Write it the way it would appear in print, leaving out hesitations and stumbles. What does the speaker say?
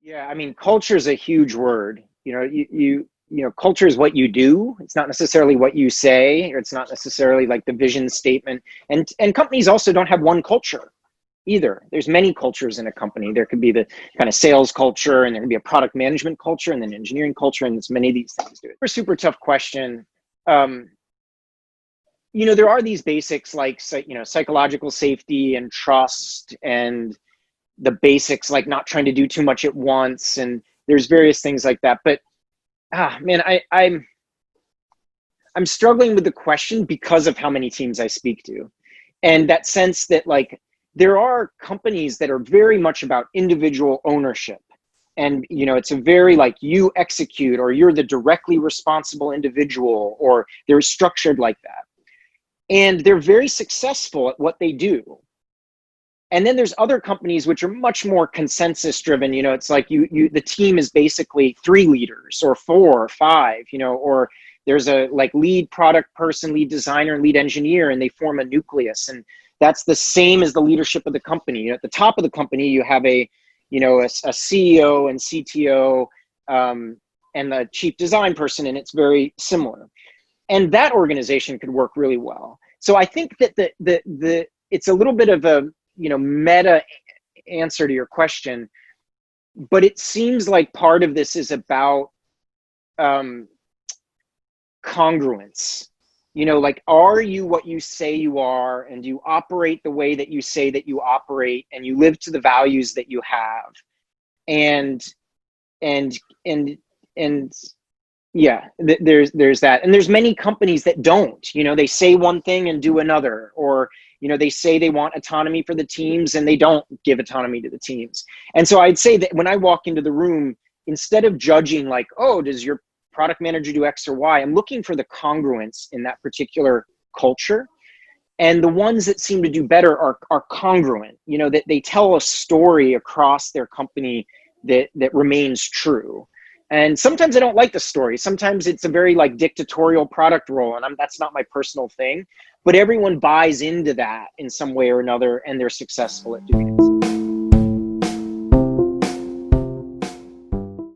Yeah, I mean, culture is a huge word. Culture is what you do. It's not necessarily what you say, or it's not necessarily like the vision statement. And companies also don't have one culture either. There's many cultures in a company. There could be the kind of sales culture, and there can be a product management culture, and then engineering culture, and there's many of these things to it. A super tough question. Um, there are these basics like psychological safety and trust, and the basics like not trying to do too much at once, and there's various things like that. But man, I'm struggling with the question because of how many teams I speak to, and that sense that like there are companies that are very much about individual ownership, and it's a very like you execute, or you're the directly responsible individual, or they're structured like that, and they're very successful at what they do. And then there's other companies which are much more consensus driven. It's like the team is basically 3 leaders or 4 or 5, or there's a like lead product person, lead designer, lead engineer, and they form a nucleus. And that's the same as the leadership of the company. At the top of the company, you have a CEO and CTO, and the chief design person, and it's very similar. And that organization could work really well. So I think that the it's a little bit of a meta answer to your question, but it seems like part of this is about congruence. Like, are you what you say you are, and you operate the way that you say that you operate, and you live to the values that you have, and yeah, there's that. And there's many companies that don't, they say one thing and do another, or they say they want autonomy for the teams and they don't give autonomy to the teams. And so I'd say that when I walk into the room, instead of judging like, oh, does your product manager do X or Y, I'm looking for the congruence in that particular culture. And the ones that seem to do better are congruent, that they tell a story across their company that remains true. And sometimes I don't like the story. Sometimes it's a very like dictatorial product role, and that's not my personal thing. But everyone buys into that in some way or another, and they're successful at doing it.